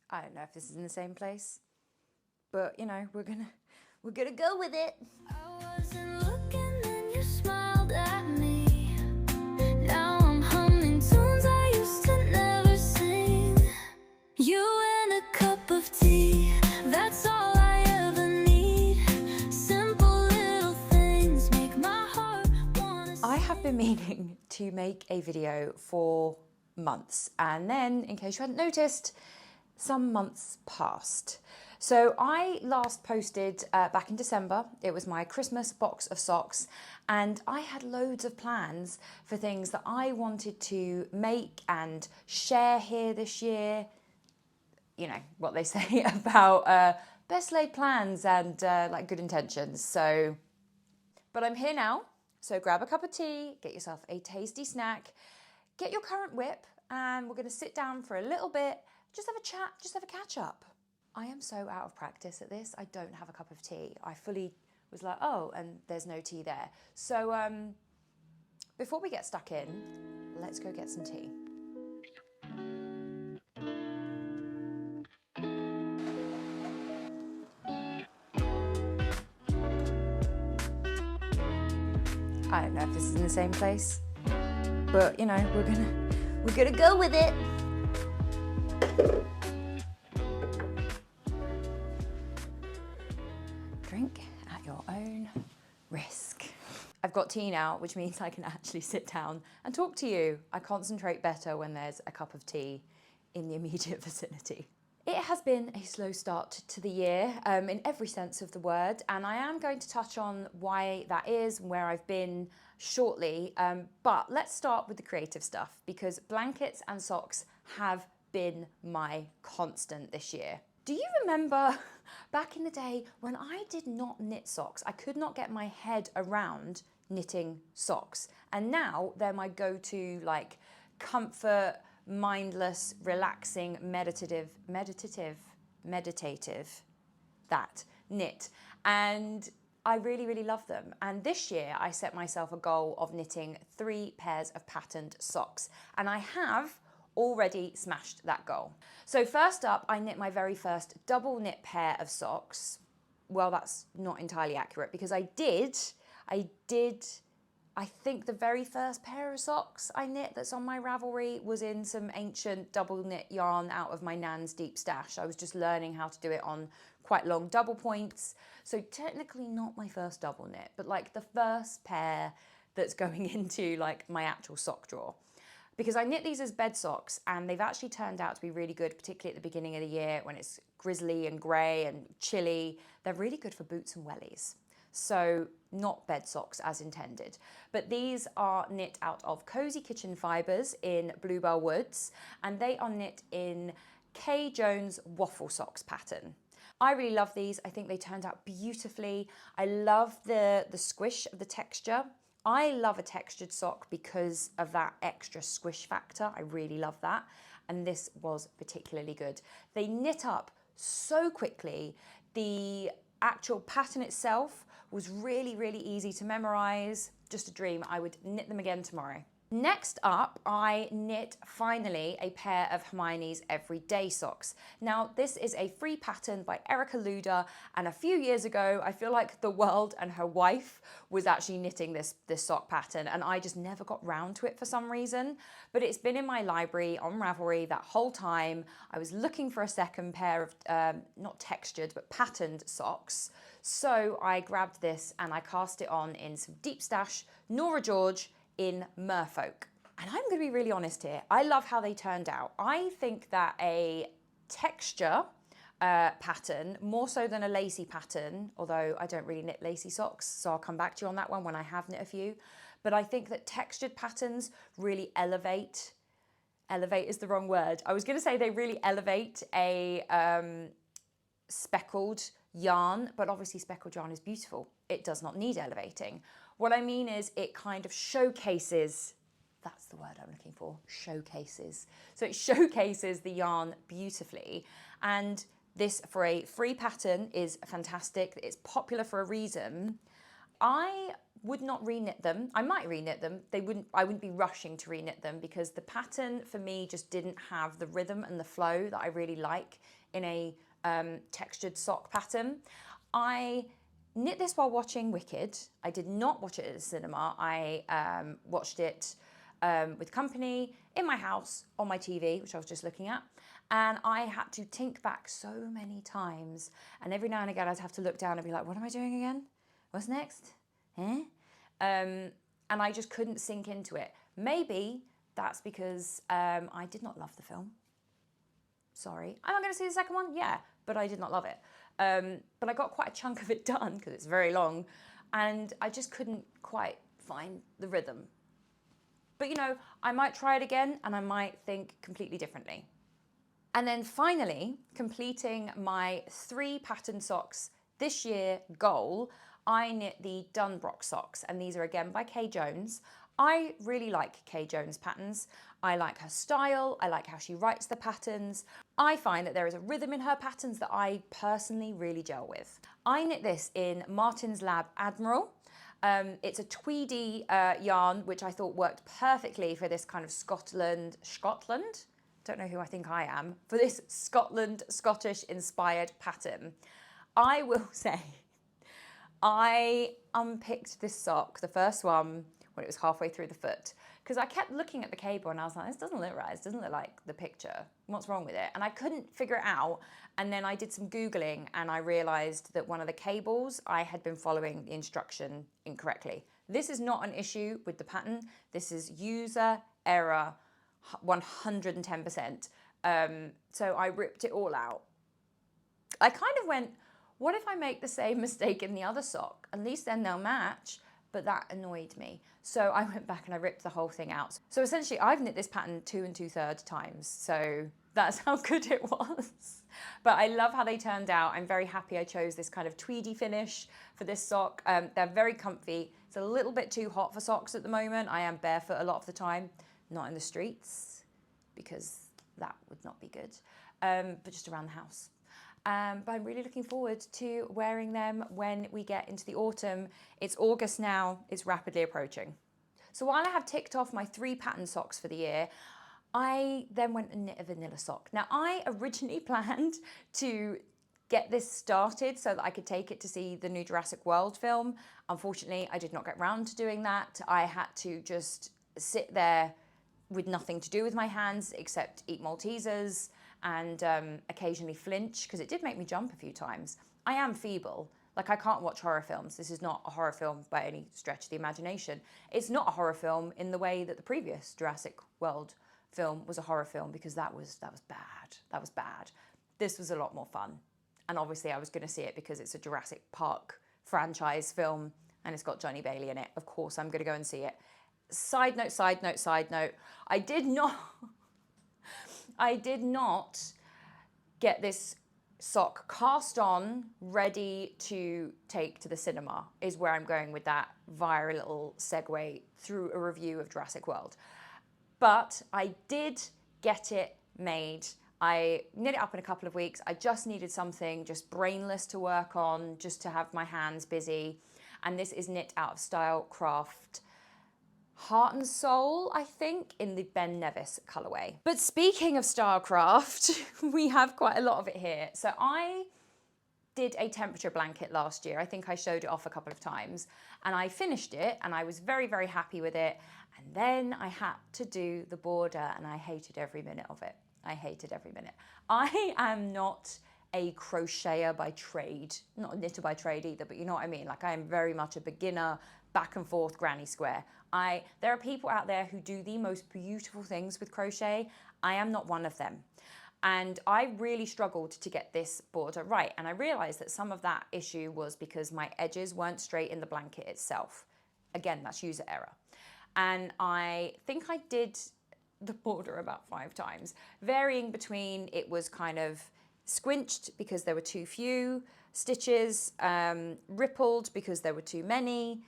I don't know if this is in the same place, but you know, we're gonna go with it. I wasn't looking and you smiled at me. Now I'm humming tunes I used to never sing. You and a cup of tea, that's all I ever need. Simple little things make my heart wanna sing. I have been meaning to make a video for months, and then, in case you hadn't noticed, some months passed. So I last posted back in December. It was my Christmas box of socks, and I had loads of plans for things that I wanted to make and share here this year. You know what they say about best laid plans and like good intentions. So, but I'm here now. So grab a cup of tea, get yourself a tasty snack, get your current whip, and we're going to sit down for a little bit, just have a chat, just have a catch up. I am so out of practice at this. I don't have a cup of tea. I fully was like, oh, and there's no tea there. So before we get stuck in, let's go get some tea. I don't know if this is in the same place, but you know, we're gonna go with it. Drink at your own risk. I've got tea now, which means I can actually sit down and talk to you. I concentrate better when there's a cup of tea in the immediate vicinity. It has been a slow start to the year in every sense of the word, and I am going to touch on why that is and where I've been shortly, but let's start with the creative stuff, because blankets and socks have been my constant this year. Do you remember back in the day when I did not knit socks? I could not get my head around knitting socks, and now they're my go-to, like, comfort, mindless, relaxing, meditative, that knit. And I really love them. And this year I set myself a goal of knitting 3 pairs of patterned socks, and I have already smashed that goal. So first up, I knit my very first double knit pair of socks. Well, that's not entirely accurate, because I think the very first pair of socks I knit that's on my Ravelry was in some ancient double knit yarn out of my nan's deep stash. I was just learning how to do it on quite long double points. So technically not my first double knit, but like the first pair that's going into like my actual sock drawer. Because I knit these as bed socks, and they've actually turned out to be really good, particularly at the beginning of the year when it's grizzly and grey and chilly. They're really good for boots and wellies. So not bed socks as intended. But these are knit out of Cozy Kitchen Fibres in Bluebell Woods, and they are knit in Kay Jones waffle socks pattern. I really love these. I think they turned out beautifully. I love the squish of the texture. I love a textured sock because of that extra squish factor. I really love that. And this was particularly good. They knit up so quickly. The actual pattern itself was really easy to memorize. Just a dream. I would knit them again tomorrow. Next up, I knit finally a pair of Hermione's Everyday Socks. Now, this is a free pattern by Erica Luda, and a few years ago, I feel like the world and her wife was actually knitting this sock pattern, and I just never got round to it for some reason. But it's been in my library on Ravelry that whole time. I was looking for a second pair of, not textured, but patterned socks. So I grabbed this and I cast it on in some deep stash Nora George in Merfolk. And I'm going to be really honest here. I love how they turned out. I think that a texture pattern, more so than a lacy pattern, although I don't really knit lacy socks, so I'll come back to you on that one when I have knit a few. But I think that textured patterns really elevate is the wrong word. I was going to say they really elevate a speckled yarn, but obviously speckled yarn is beautiful. It does not need elevating. What I mean is it kind of showcases, that's the word I'm looking for, showcases. So it showcases the yarn beautifully. And this, for a free pattern, is fantastic. It's popular for a reason. I would not reknit them. I might reknit them. I wouldn't be rushing to reknit them because the pattern for me just didn't have the rhythm and the flow that I really like in a textured sock pattern. I knit this while watching Wicked. I did not watch it at the cinema. I watched it with company in my house on my TV, which I was just looking at. And I had to think back so many times. And every now and again, I'd have to look down and be like, what am I doing again? What's next? And I just couldn't sink into it. Maybe that's because I did not love the film. Sorry. Am I going to see the second one? Yeah, but I did not love it. But I got quite a chunk of it done because it's very long. And I just couldn't quite find the rhythm. But you know, I might try it again and I might think completely differently. And then finally, completing my 3 pattern socks this year goal, I knit the Dunbrock socks, and these are again by Kay Jones. I really like Kay Jones patterns. I like her style, I like how she writes the patterns. I find that there is a rhythm in her patterns that I personally really gel with. I knit this in Martin's Lab Admiral. It's a tweedy yarn, which I thought worked perfectly for this kind of Scotland? Don't know who I think I am, for this Scottish inspired pattern. I will say, I unpicked this sock, the first one, when it was halfway through the foot, because I kept looking at the cable and I was like, this doesn't look right, this doesn't look like the picture. What's wrong with it? And I couldn't figure it out. And then I did some Googling and I realized that one of the cables, I had been following the instruction incorrectly. This is not an issue with the pattern. This is user error 110%. So I ripped it all out. I kind of went, what if I make the same mistake in the other sock? At least then they'll match. But that annoyed me. So I went back and I ripped the whole thing out. So essentially I've knit this pattern 2 2/3 times. So that's how good it was. But I love how they turned out. I'm very happy I chose this kind of tweedy finish for this sock. They're very comfy. It's a little bit too hot for socks at the moment. I am barefoot a lot of the time, not in the streets because that would not be good, but just around the house. But I'm really looking forward to wearing them when we get into the autumn. It's August now, it's rapidly approaching. So while I have ticked off my 3 pattern socks for the year, I then went and knit a vanilla sock. Now I originally planned to get this started so that I could take it to see the new Jurassic World film. Unfortunately, I did not get round to doing that. I had to just sit there with nothing to do with my hands except eat Maltesers and occasionally flinch, because it did make me jump a few times. I am feeble. Like, I can't watch horror films. This is not a horror film by any stretch of the imagination. It's not a horror film in the way that the previous Jurassic World film was a horror film, because that was bad. That was bad. This was a lot more fun. And obviously I was going to see it because it's a Jurassic Park franchise film and it's got Johnny Bailey in it. Of course I'm going to go and see it. Side note, side note, side note. I did not get this sock cast on, ready to take to the cinema, is where I'm going with that via a little segue through a review of Jurassic World. But I did get it made. I knit it up in a couple of weeks. I just needed something just brainless to work on, just to have my hands busy. And this is knit out of Style Craft Heart and Soul, I think, in the Ben Nevis colourway. But speaking of Stylecraft, we have quite a lot of it here. So I did a temperature blanket last year. I think I showed it off a couple of times, and I finished it and I was very, very happy with it. And then I had to do the border and I hated every minute of it. I hated every minute. I am not a crocheter by trade, not a knitter by trade either, but you know what I mean? Like, I am very much a beginner, back and forth granny square. There are people out there who do the most beautiful things with crochet. I am not one of them. And I really struggled to get this border right. And I realized that some of that issue was because my edges weren't straight in the blanket itself. Again, that's user error. And I think I did the border about 5 times, varying between it was kind of squinched because there were too few stitches, rippled because there were too many.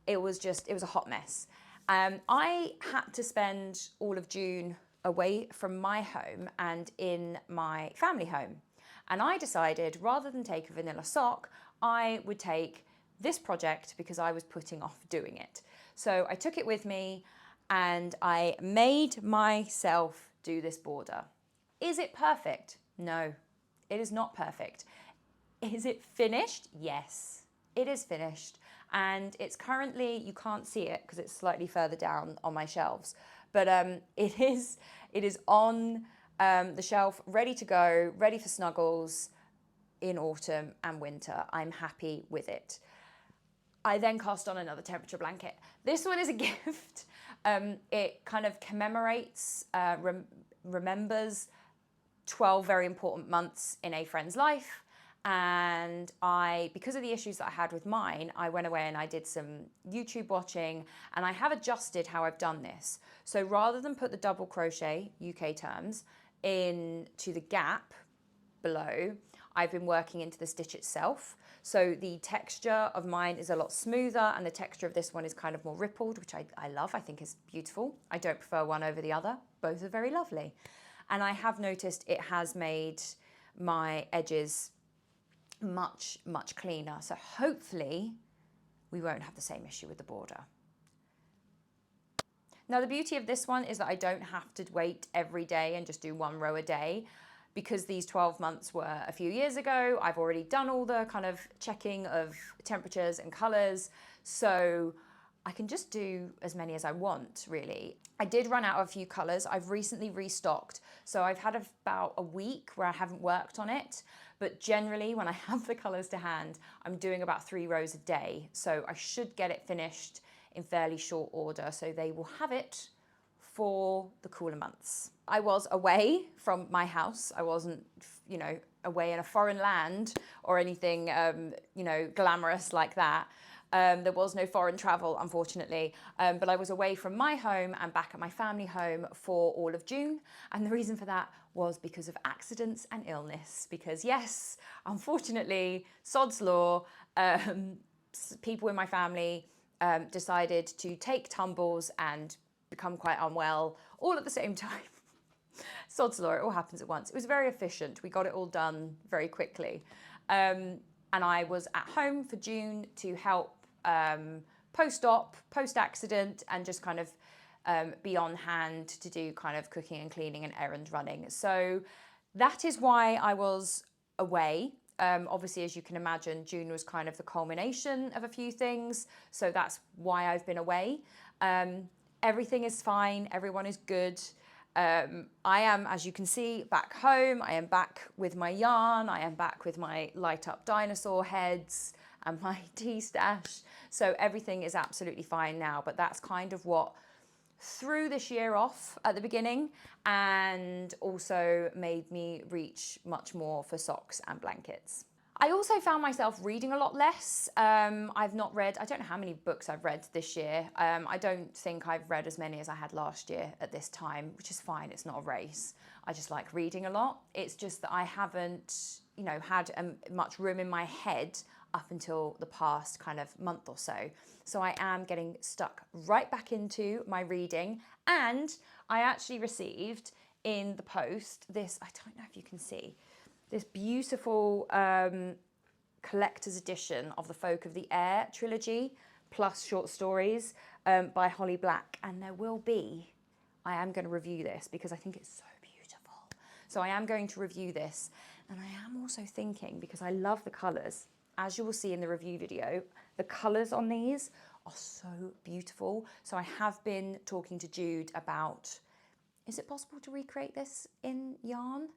It was a hot mess. I had to spend all of June away from my home and in my family home. And I decided, rather than take a vanilla sock, I would take this project because I was putting off doing it. So I took it with me and I made myself do this border. Is it perfect? No, it is not perfect. Is it finished? Yes, it is finished. And it's currently, you can't see it because it's slightly further down on my shelves, but it is on the shelf, ready to go, ready for snuggles in autumn and winter. I'm happy with it. I then cast on another temperature blanket. This one is a gift. It kind of commemorates, remembers 12 very important months in a friend's life. And because of the issues that I had with mine, I went away and I did some YouTube watching, and I have adjusted how I've done this. So rather than put the double crochet, UK terms, into the gap below, I've been working into the stitch itself. So the texture of mine is a lot smoother, and the texture of this one is kind of more rippled, which I love. I think is beautiful. I don't prefer one over the other. Both are very lovely. And I have noticed it has made my edges much, much cleaner. So hopefully we won't have the same issue with the border. Now the beauty of this one is that I don't have to wait every day and just do one row a day. Because these 12 months were a few years ago, I've already done all the kind of checking of temperatures and colors. So I can just do as many as I want, really. I did run out of a few colors. I've recently restocked. So I've had about a week where I haven't worked on it. But generally, when I have the colors to hand, I'm doing about 3 rows a day. So I should get it finished in fairly short order. So they will have it for the cooler months. I was away from my house. I wasn't, away in a foreign land or anything, glamorous like that. There was no foreign travel, unfortunately, but I was away from my home and back at my family home for all of June. And the reason for that was because of accidents and illness. Because yes, unfortunately, sod's law, people in my family decided to take tumbles and become quite unwell all at the same time. Sod's law, it all happens at once. It was very efficient. We got it all done very quickly. And I was at home for June to help post-op, post-accident, and just kind of be on hand to do kind of cooking and cleaning and errand running. So that is why I was away. Obviously, as you can imagine, June was kind of the culmination of a few things. So that's why I've been away. Everything is fine. Everyone is good. I am, as you can see, back home. I am back with my yarn. I am back with my light up dinosaur heads and my tea stash. So everything is absolutely fine now. But that's kind of what threw this year off at the beginning and also made me reach much more for socks and blankets. I also found myself reading a lot less. I've not read, I don't know how many books I've read this year. I don't think I've read as many as I had last year at this time, which is fine, it's not a race. I just like reading a lot. It's just that I haven't, had much room in my head up until the past kind of month or so. So I am getting stuck right back into my reading. And I actually received in the post this, I don't know if you can see, this beautiful collector's edition of the Folk of the Air trilogy, plus short stories by Holly Black. And there will be, I am going to review this because I think it's so beautiful. So I am going to review this. And I am also thinking, because I love the colours, as you will see in the review video, the colours on these are so beautiful. So I have been talking to Jude about, is it possible to recreate this in yarn?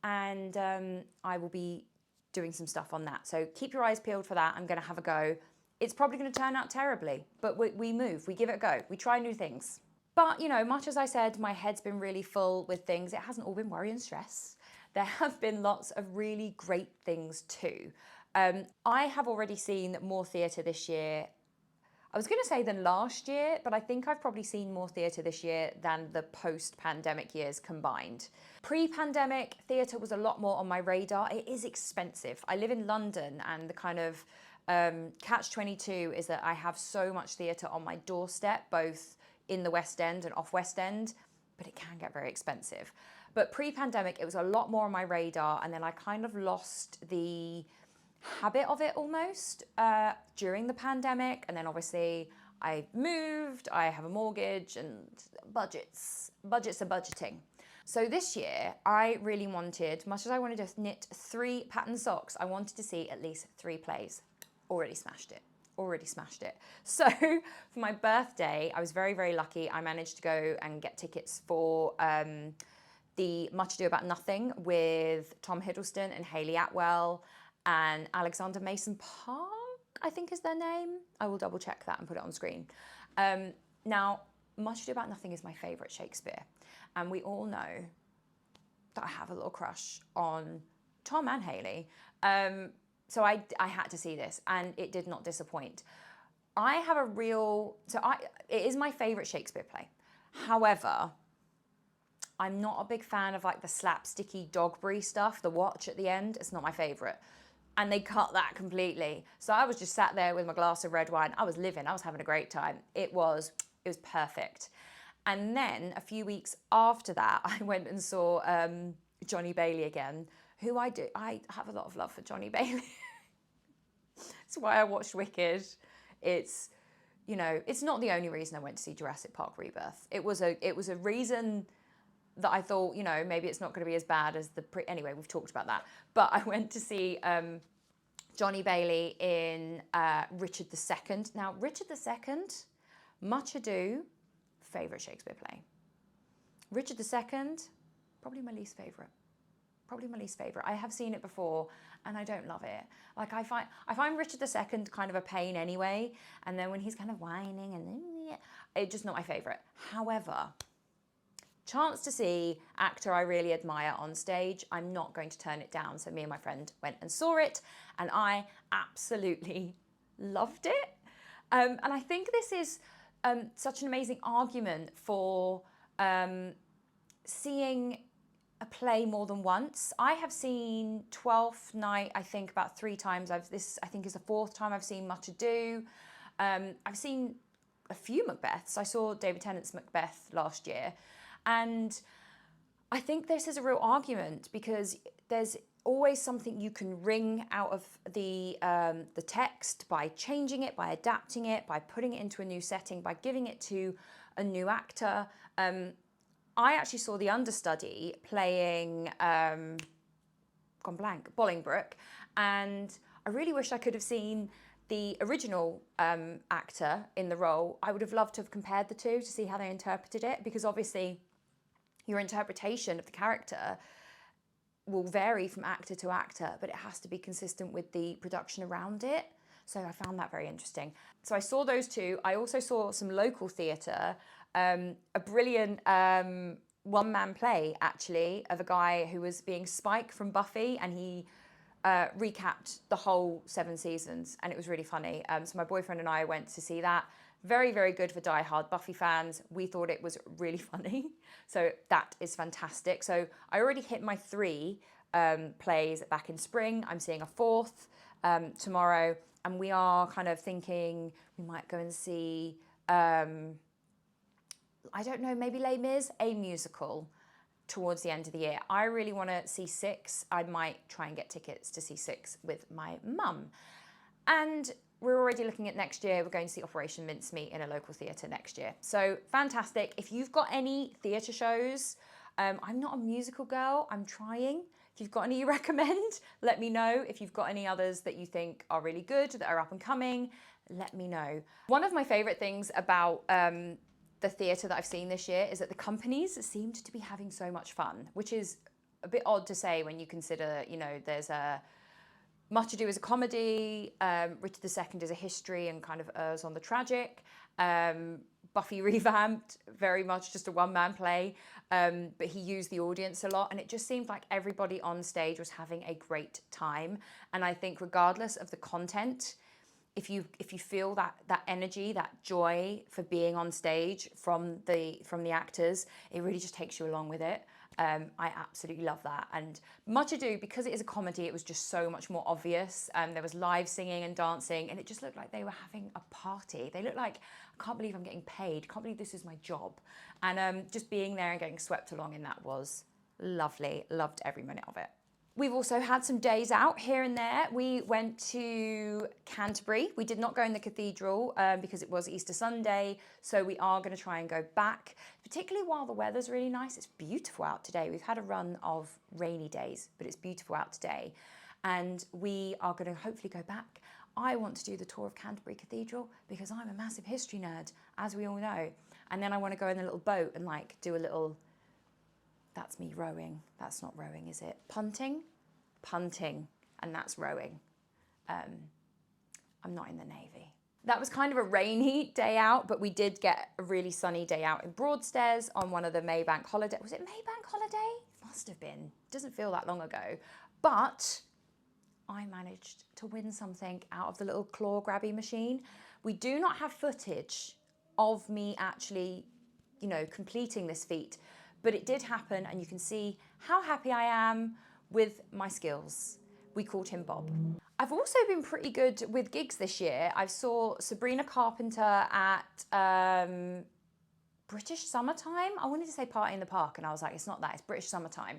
And I will be doing some stuff on that. So keep your eyes peeled for that. I'm going to have a go. It's probably going to turn out terribly, but we move, we give it a go. We try new things. But, much as I said, my head's been really full with things. It hasn't all been worry and stress. There have been lots of really great things too. I have already seen more theatre this year. I was going to say than last year, but I think I've probably seen more theatre this year than the post-pandemic years combined. Pre-pandemic, theatre was a lot more on my radar. It is expensive. I live in London, and the kind of catch-22 is that I have so much theatre on my doorstep, both in the West End and off West End, but it can get very expensive. But pre-pandemic, it was a lot more on my radar, and then I kind of lost the habit of it almost during the pandemic. And then obviously I moved, I have a mortgage, and budgets are budgeting. So this year I really wanted, much as I wanted to knit 3 pattern socks, I wanted to see at least 3 plays. Already smashed it. So for my birthday, I was very, very lucky. I managed to go and get tickets for the Much Ado About Nothing with Tom Hiddleston and Hayley Atwell and Alexander Mason Park, I think is their name. I will double check that and put it on screen. Now, Much Ado About Nothing is my favourite Shakespeare. And we all know that I have a little crush on Tom and Hayley. So I had to see this, and it did not disappoint. It is my favourite Shakespeare play. However, I'm not a big fan of like the slapsticky Dogberry stuff, the watch at the end. It's not my favourite. And they cut that completely. So I was just sat there with my glass of red wine. I was having a great time. It was perfect. And then a few weeks after that, I went and saw Johnny Bailey again, who I have a lot of love for Johnny Bailey. That's why I watched Wicked. It's not the only reason I went to see Jurassic Park Rebirth. It was a reason that I thought, maybe it's not going to be as bad as anyway, we've talked about that. But I went to see Johnny Bailey in Richard II. Now, Richard II, Much Ado, favourite Shakespeare play. Richard II, probably my least favourite. I have seen it before and I don't love it. Like I find Richard II kind of a pain anyway, and then when he's kind of whining and it's just not my favourite. However, chance to see actor I really admire on stage, I'm not going to turn it down. So me and my friend went and saw it, and I absolutely loved it. And I think this is such an amazing argument for seeing a play more than once. I have seen Twelfth Night, I think, about 3 times. This I think is the 4th time I've seen Much Ado. I've seen a few Macbeths. I saw David Tennant's Macbeth last year. And I think this is a real argument because there's always something you can wring out of the text by changing it, by adapting it, by putting it into a new setting, by giving it to a new actor. I actually saw the understudy playing, Bolingbroke, and I really wish I could have seen the original actor in the role. I would have loved to have compared the two to see how they interpreted it, because obviously your interpretation of the character will vary from actor to actor, but it has to be consistent with the production around it. So I found that very interesting. So I saw those two. I also saw some local theatre, a brilliant one-man play, actually, of a guy who was being Spike from Buffy, and he recapped the whole 7 seasons, and it was really funny. So my boyfriend and I went to see that. Very, very good for die-hard Buffy fans. We thought it was really funny. So that is fantastic. So I already hit my 3 plays back in spring. I'm seeing a 4th tomorrow. And we are kind of thinking we might go and see, I don't know, maybe Les Mis, a musical towards the end of the year. I really want to see 6. I might try and get tickets to see 6 with my mum. And we're already looking at next year. We're going to see Operation Mincemeat in a local theatre next year. So fantastic. If you've got any theatre shows, I'm not a musical girl. I'm trying. If you've got any you recommend, let me know. If you've got any others that you think are really good, that are up and coming, let me know. One of my favourite things about the theatre that I've seen this year is that the companies seemed to be having so much fun, which is a bit odd to say when you consider, there's a Much Ado is a comedy, Richard II is a history and kind of errs on the tragic. Buffy revamped, very much just a one-man play, but he used the audience a lot, and it just seemed like everybody on stage was having a great time. And I think regardless of the content, if you feel that energy, that joy for being on stage from the actors, it really just takes you along with it. I absolutely love that. And Much Ado, because it is a comedy, it was just so much more obvious. There was live singing and dancing, and it just looked like they were having a party. They looked like, I can't believe I'm getting paid. I can't believe this is my job. And just being there and getting swept along in that was lovely. Loved every minute of it. We've also had some days out here and there. We went to Canterbury. We did not go in the cathedral because it was Easter Sunday. So we are going to try and go back, particularly while the weather's really nice. It's beautiful out today. We've had a run of rainy days, but it's beautiful out today. And we are going to hopefully go back. I want to do the tour of Canterbury Cathedral because I'm a massive history nerd, as we all know. And then I want to go in a little boat and like do a little, that's me rowing. That's not rowing, is it? Punting, and that's rowing. I'm not in the Navy. That was kind of a rainy day out, but we did get a really sunny day out in Broadstairs on one of the Maybank holiday. Was it Maybank holiday? Must have been. Doesn't feel that long ago. But I managed to win something out of the little claw grabby machine. We do not have footage of me actually, you know, completing this feat, but it did happen, and you can see how happy I am with my skills. We called him Bob. I've also been pretty good with gigs this year. I saw Sabrina Carpenter at British Summertime. I wanted to say Party in the Park, and I was like, it's not that, it's British Summertime.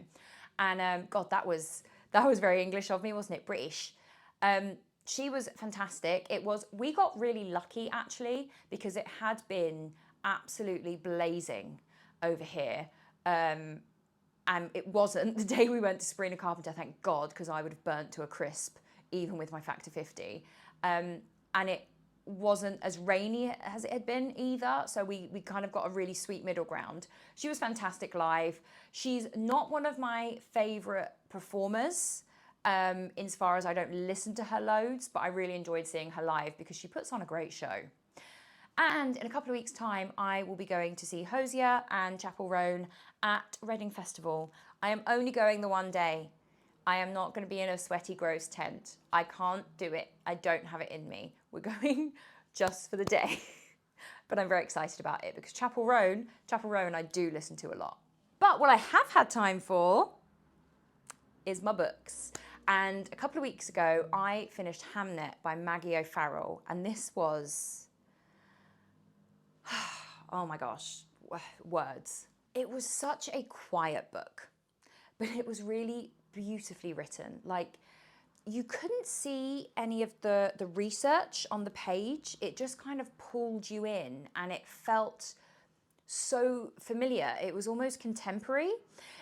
And God, that was very English of me, wasn't it? British. She was fantastic. We got really lucky actually, because it had been absolutely blazing over here. And it wasn't the day we went to Sabrina Carpenter, thank God, because I would have burnt to a crisp, even with my factor 50. And it wasn't as rainy as it had been either, so we kind of got a really sweet middle ground. She was fantastic live. She's not one of my favourite performers, as far as I don't listen to her loads, but I really enjoyed seeing her live because she puts on a great show. And in a couple of weeks' time, I will be going to see Hosier and Chapel Roan at Reading Festival. I am only going the one day. I am not going to be in a sweaty, gross tent. I can't do it. I don't have it in me. We're going just for the day. But I'm very excited about it because Chapel Roan I do listen to a lot. But what I have had time for is my books. And a couple of weeks ago, I finished Hamnet by Maggie O'Farrell. And this was, oh my gosh, words. It was such a quiet book, but it was really beautifully written. Like, you couldn't see any of the research on the page. It just kind of pulled you in, and it felt so familiar. It was almost contemporary.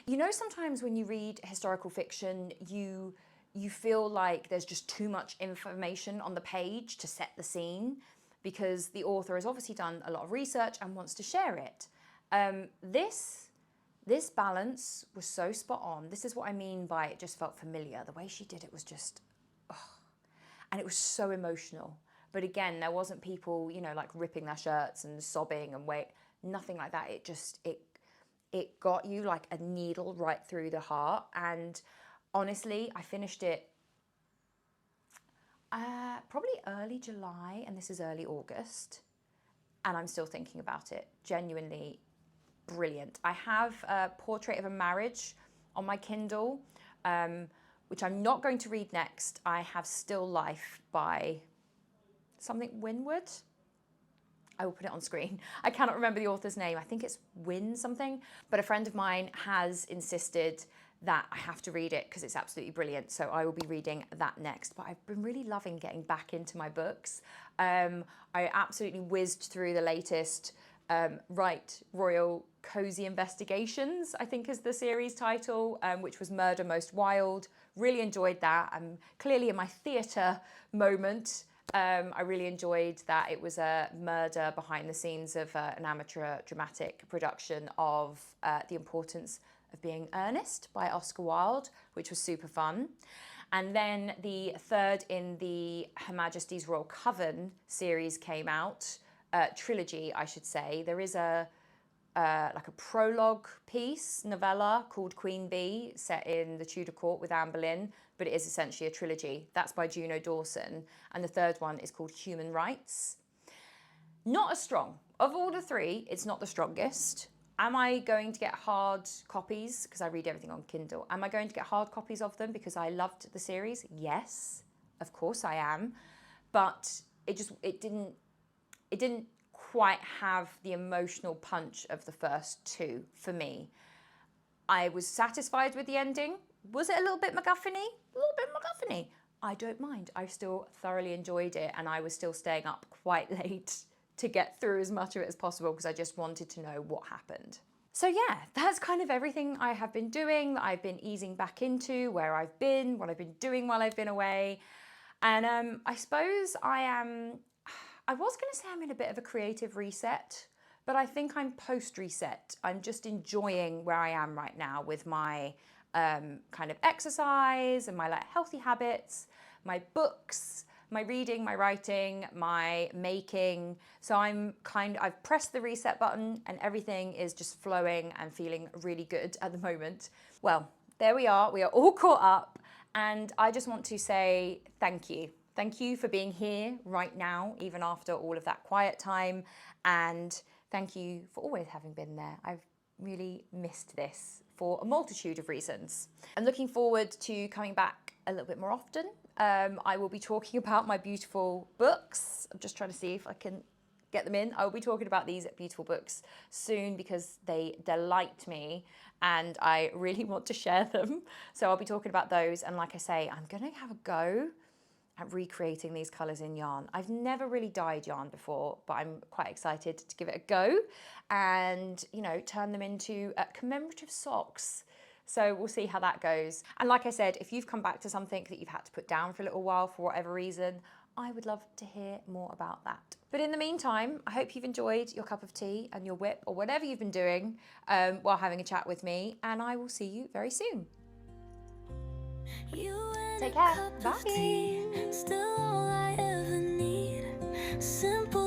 You know, sometimes when you read historical fiction, you feel like there's just too much information on the page to set the scene, because the author has obviously done a lot of research and wants to share it. This balance was so spot on. This is what I mean by it just felt familiar. The way she did it was just, and it was so emotional. But again, there wasn't people, you know, like ripping their shirts and sobbing and nothing like that. It got you like a needle right through the heart. And honestly, I finished it probably early July, and this is early August, and I'm still thinking about it. Genuinely brilliant. I have a Portrait of a Marriage on my Kindle, which I'm not going to read next. I have Still Life by something Winwood. I will put it on screen. I cannot remember the author's name. I think it's Win something, but a friend of mine has insisted that I have to read it because it's absolutely brilliant. So I will be reading that next. But I've been really loving getting back into my books. I absolutely whizzed through the latest Royal Cosy Investigations, I think is the series title, which was Murder Most Wild. Really enjoyed that. I'm clearly in my theatre moment. I really enjoyed that. It was a murder behind the scenes of an amateur dramatic production of The Importance of Being Earnest by Oscar Wilde, which was super fun. And then the third in the Her Majesty's Royal Coven series came out, trilogy, I should say. There is like a prologue piece, novella called Queen Bee, set in the Tudor court with Anne Boleyn, but it is essentially a trilogy. That's by Juno Dawson. And the third one is called Human Rights. Not as strong. Of all the three, it's not the strongest. Am I going to get hard copies? Because I read everything on Kindle. Am I going to get hard copies of them because I loved the series? Yes, of course I am. But it didn't quite have the emotional punch of the first two for me. I was satisfied with the ending. Was it a little bit MacGuffin-y? A little bit MacGuffin-y. I don't mind. I still thoroughly enjoyed it, and I was still staying up quite late to get through as much of it as possible because I just wanted to know what happened. So yeah, that's kind of everything I have been doing, that I've been easing back into, where I've been, what I've been doing while I've been away. And I suppose I was going to say I'm in a bit of a creative reset, but I think I'm post-reset. I'm just enjoying where I am right now with my kind of exercise and my like healthy habits, my books, my reading, my writing, my making. So I've pressed the reset button and everything is just flowing and feeling really good at the moment. Well, there we are all caught up, and I just want to say thank you. Thank you for being here right now, even after all of that quiet time, and thank you for always having been there. I've really missed this for a multitude of reasons. I'm looking forward to coming back a little bit more often. I will be talking about my beautiful books. I'm just trying to see if I can get them in. I will be talking about these beautiful books soon because they delight me and I really want to share them. So I'll be talking about those. And like I say, I'm going to have a go at recreating these colours in yarn. I've never really dyed yarn before, but I'm quite excited to give it a go and, you know, turn them into commemorative socks. So we'll see how that goes. And like I said, if you've come back to something that you've had to put down for a little while for whatever reason, I would love to hear more about that. But in the meantime, I hope you've enjoyed your cup of tea and your whip or whatever you've been doing while having a chat with me. And I will see you very soon. Take care. Bye. Still all I ever need. Simple